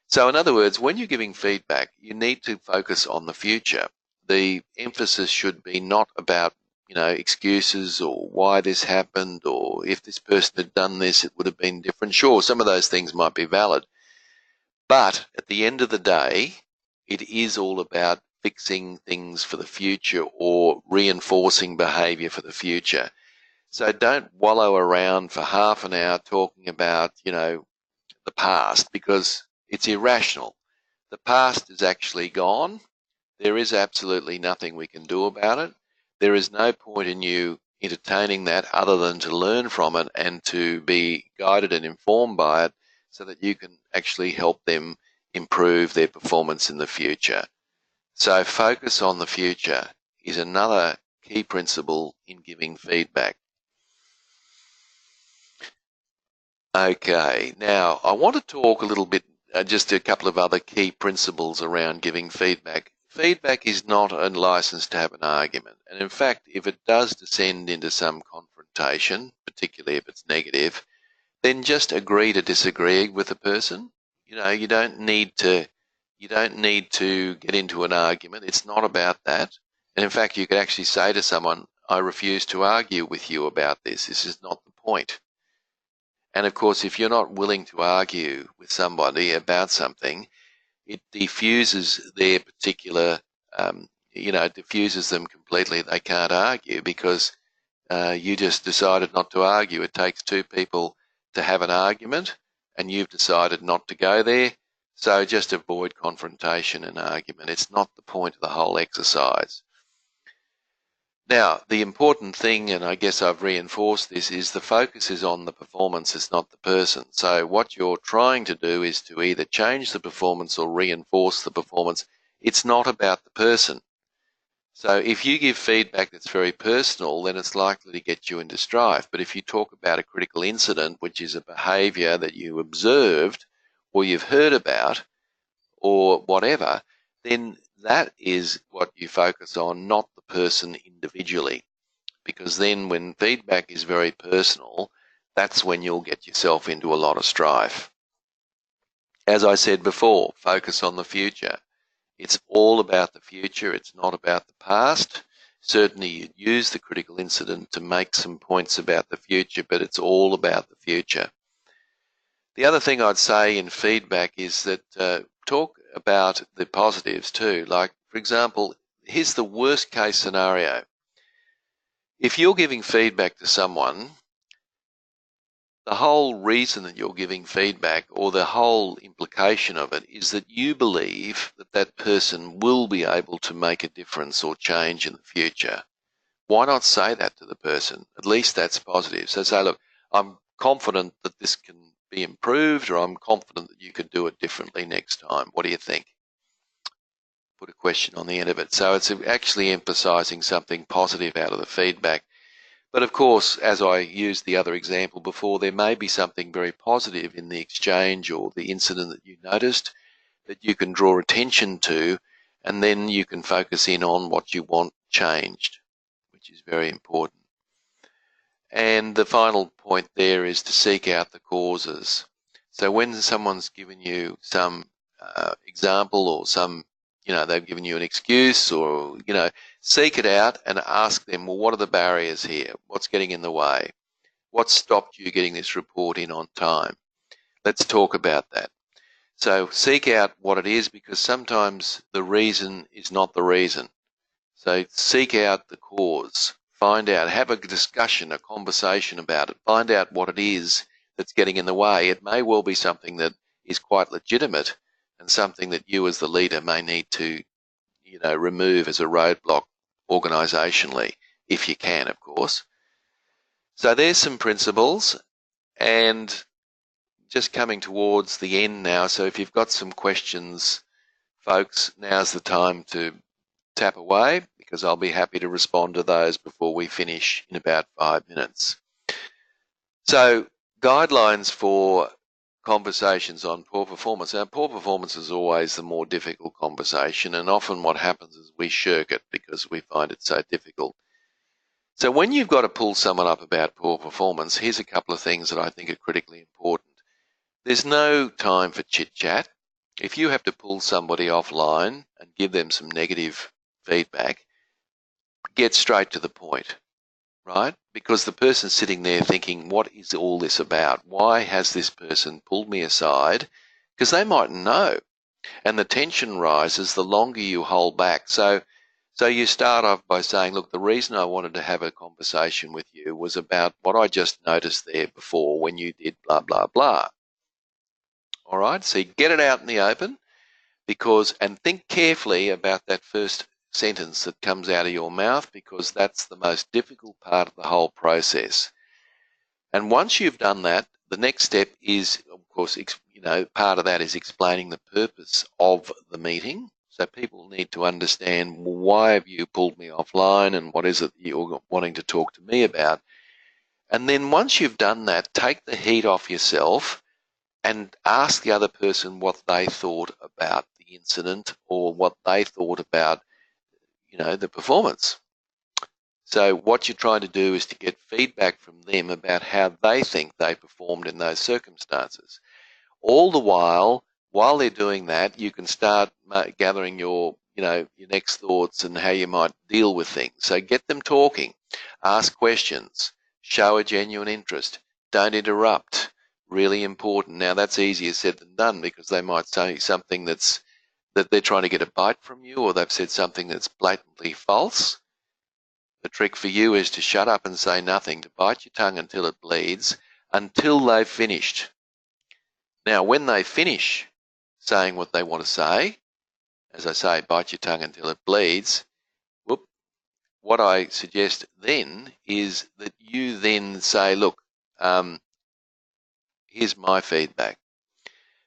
So in other words, when you're giving feedback, you need to focus on the future. The emphasis should be not about, excuses or why this happened, or if this person had done this, it would have been different. Sure, some of those things might be valid. But at the end of the day, it is all about fixing things for the future or reinforcing behaviour for the future. So don't wallow around for half an hour talking about, the past, because it's irrational. The past is actually gone. There is absolutely nothing we can do about it. There is no point in you entertaining that other than to learn from it and to be guided and informed by it so that you can actually help them improve their performance in the future. So focus on the future is another key principle in giving feedback. Okay, now I want to talk a little bit, just a couple of other key principles around giving feedback. feedback is not a license to have an argument. And in fact, if it does descend into some confrontation, particularly if it's negative, then just agree to disagree with the person. You don't need to get into an argument. It's not about that. And in fact, you could actually say to someone, I refuse to argue with you about this. This is not the point. And of course, if you're not willing to argue with somebody about something, it diffuses their particular, diffuses them completely. They can't argue because you just decided not to argue. It takes two people to have an argument, and you've decided not to go there. So just avoid confrontation and argument. It's not the point of the whole exercise. Now, the important thing, and I guess I've reinforced this, is the focus is on the performance, it's not the person. So what you're trying to do is to either change the performance or reinforce the performance. It's not about the person. So if you give feedback that's very personal, then it's likely to get you into strife. But if you talk about a critical incident, which is a behaviour that you observed or you've heard about or whatever, then that is what you focus on, not the person individually. Because then when feedback is very personal, that's when you'll get yourself into a lot of strife. As I said before, focus on the future. It's all about the future. It's not about the past. Certainly you'd use the critical incident to make some points about the future, but it's all about the future. The other thing I'd say in feedback is that talk about the positives too. Like, for example, here's the worst case scenario. If you're giving feedback to someone, the whole reason that you're giving feedback, or the whole implication of it, is that you believe that that person will be able to make a difference or change in the future. Why not say that to the person? At least that's positive. So say, look, I'm confident that this can be improved, or I'm confident that you could do it differently next time. What do you think? Put a question on the end of it. So it's actually emphasizing something positive out of the feedback. But of course, as I used the other example before, there may be something very positive in the exchange or the incident that you noticed that you can draw attention to, and then you can focus in on what you want changed, which is very important. And the final point there is to seek out the causes. So when someone's given you some example or they've given you an excuse, or, seek it out and ask them, well, what are the barriers here? What's getting in the way? What stopped you getting this report in on time? Let's talk about that. So seek out what it is, because sometimes the reason is not the reason. So seek out the cause. Find out, have a discussion, a conversation about it. Find out what it is that's getting in the way. It may well be something that is quite legitimate and something that you as the leader may need to, remove as a roadblock organisationally, if you can, of course. So there's some principles, and just coming towards the end now. So if you've got some questions, folks, now's the time to tap away, because I'll be happy to respond to those before we finish in about 5 minutes. So, guidelines for conversations on poor performance. Now, poor performance is always the more difficult conversation, and often what happens is we shirk it because we find it so difficult. So when you've got to pull someone up about poor performance, here's a couple of things that I think are critically important. There's no time for chit-chat. If you have to pull somebody offline and give them some negative feedback, get straight to the point, right? Because the person's sitting there thinking, what is all this about? Why has this person pulled me aside? Because they mightn't know. And the tension rises the longer you hold back. So you start off by saying, look, the reason I wanted to have a conversation with you was about what I just noticed there before when you did blah, blah, blah. All right, so you get it out in the open, and think carefully about that first sentence that comes out of your mouth, because that's the most difficult part of the whole process. And once you've done that, the next step is, of course, part of that is explaining the purpose of the meeting. So people need to understand, well, why have you pulled me offline, and what is it you're wanting to talk to me about? And then once you've done that, take the heat off yourself and ask the other person what they thought about the incident or what they thought about, the performance. So what you're trying to do is to get feedback from them about how they think they performed in those circumstances. All the while they're doing that, you can start gathering your next thoughts and how you might deal with things. So get them talking, ask questions, show a genuine interest, don't interrupt. Really important. Now that's easier said than done because they might say something that they're trying to get a bite from you, or they've said something that's blatantly false. The trick for you is to shut up and say nothing, to bite your tongue until it bleeds, until they've finished. Now, when they finish saying what they want to say, as I say, bite your tongue until it bleeds, what I suggest then is that you then say, look, here's my feedback.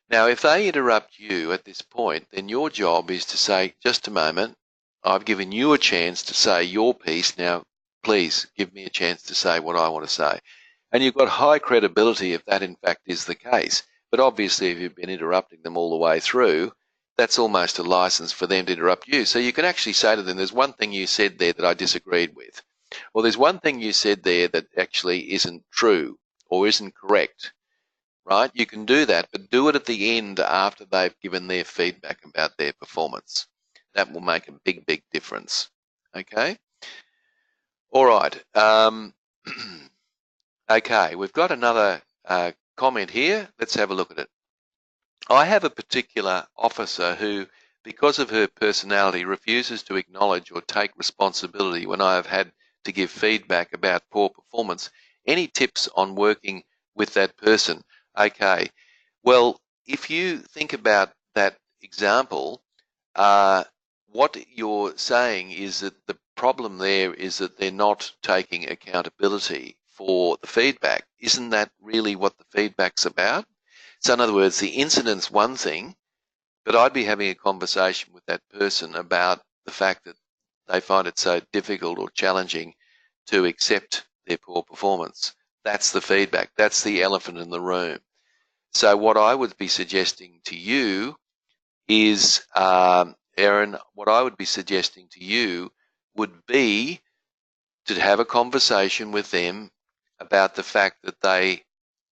Now, if they interrupt you at this point, then your job is to say, just a moment, I've given you a chance to say your piece. Now, please give me a chance to say what I want to say. And you've got high credibility if that in fact is the case. But obviously, if you've been interrupting them all the way through, that's almost a license for them to interrupt you. So you can actually say to them, there's one thing you said there that I disagreed with. Or there's one thing you said there that actually isn't true or isn't correct. Right? You can do that, but do it at the end after they've given their feedback about their performance. That will make a big, big difference. Okay? All right. Okay, we've got another comment here. Let's have a look at it. I have a particular officer who, because of her personality, refuses to acknowledge or take responsibility when I have had to give feedback about poor performance. Any tips on working with that person? Okay, well, if you think about that example, what you're saying is that the problem there is that they're not taking accountability for the feedback. Isn't that really what the feedback's about? So in other words, the incident's one thing, but I'd be having a conversation with that person about the fact that they find it so difficult or challenging to accept their poor performance. That's the feedback. That's the elephant in the room. So what I would be suggesting to you is, Erin, what I would be suggesting to you would be to have a conversation with them about the fact that they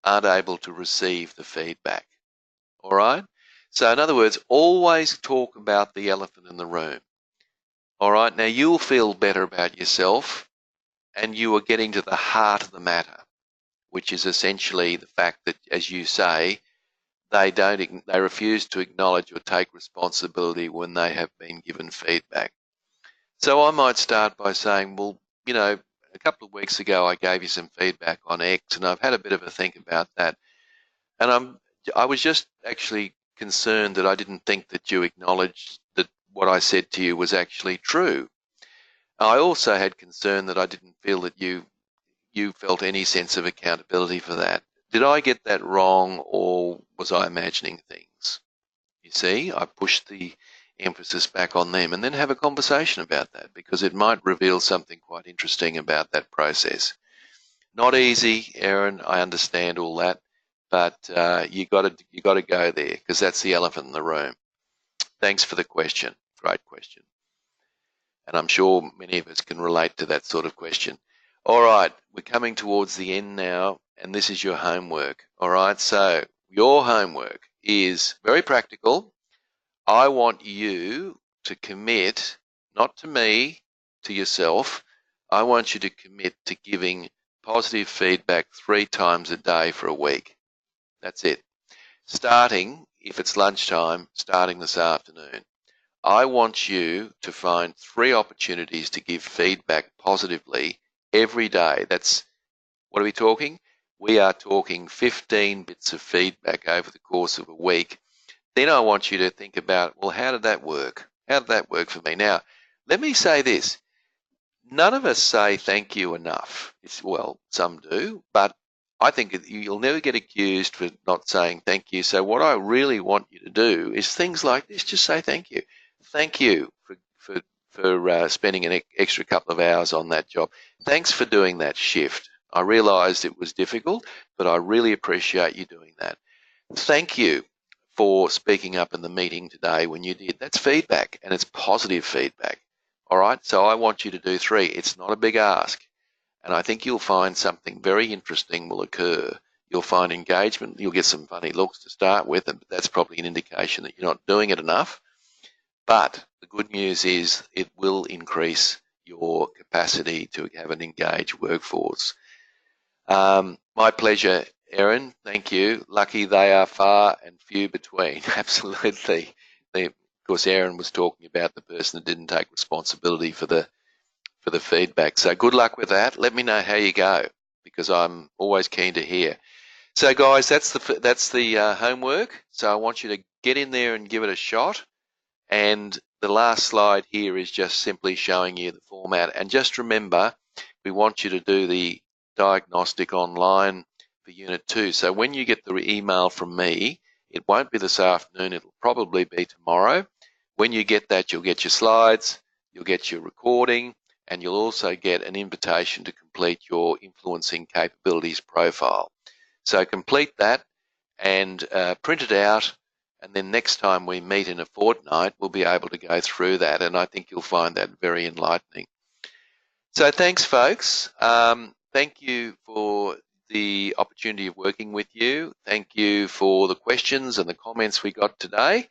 aren't able to receive the feedback. All right? So in other words, always talk about the elephant in the room. All right? Now you'll feel better about yourself and you are getting to the heart of the matter, which is essentially the fact that, as you say, they refuse to acknowledge or take responsibility when they have been given feedback. So I might start by saying, well, a couple of weeks ago I gave you some feedback on X and I've had a bit of a think about that. And I was just actually concerned that I didn't think that you acknowledged that what I said to you was actually true. I also had concern that I didn't feel that you felt any sense of accountability for that. Did I get that wrong or was I imagining things? You see, I pushed the emphasis back on them and then have a conversation about that because it might reveal something quite interesting about that process. Not easy, Erin, I understand all that, but you got to go there because that's the elephant in the room. Thanks for the question. Great question. And I'm sure many of us can relate to that sort of question. All right, we're coming towards the end now, and this is your homework. All right, so your homework is very practical. I want you to commit, not to me, to yourself. I want you to commit to giving positive feedback 3 times a day for a week. That's it. Starting, if it's lunchtime, starting this afternoon. I want you to find 3 opportunities to give feedback positively every day. That's, what are we talking? We are talking 15 bits of feedback over the course of a week. Then I want you to think about, well, how did that work? How did that work for me? Now, let me say this. None of us say thank you enough. Well, some do, but I think you'll never get accused for not saying thank you. So what I really want you to do is things like this. Just say thank you. Thank you for spending an extra couple of hours on that job. Thanks for doing that shift. I realised it was difficult, but I really appreciate you doing that. Thank you for speaking up in the meeting today when you did. That's feedback, and it's positive feedback. All right, so I want you to do 3. It's not a big ask, and I think you'll find something very interesting will occur. You'll find engagement. You'll get some funny looks to start with, and that's probably an indication that you're not doing it enough. But the good news is it will increase your capacity to have an engaged workforce. My pleasure, Erin. Thank you. Lucky they are far and few between. Absolutely. Of course, Erin was talking about the person that didn't take responsibility for the feedback. So good luck with that. Let me know how you go, because I'm always keen to hear. So, guys, that's the homework. So I want you to get in there and give it a shot. And the last slide here is just simply showing you the format. And just remember, we want you to do the diagnostic online for Unit 2. So when you get the email from me, it won't be this afternoon, it'll probably be tomorrow. When you get that, you'll get your slides, you'll get your recording, and you'll also get an invitation to complete your influencing capabilities profile. So complete that and print it out, and then next time we meet in a fortnight, we'll be able to go through that, and I think you'll find that very enlightening. So thanks, folks. Thank you for the opportunity of working with you. Thank you for the questions and the comments we got today.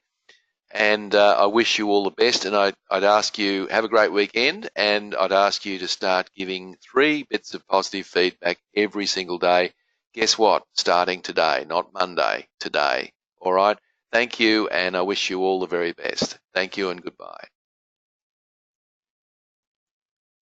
And I wish you all the best, and I'd ask you, have a great weekend, and I'd ask you to start giving 3 bits of positive feedback every single day. Guess what? Starting today, not Monday, today. All right? Thank you, and I wish you all the very best. Thank you and goodbye.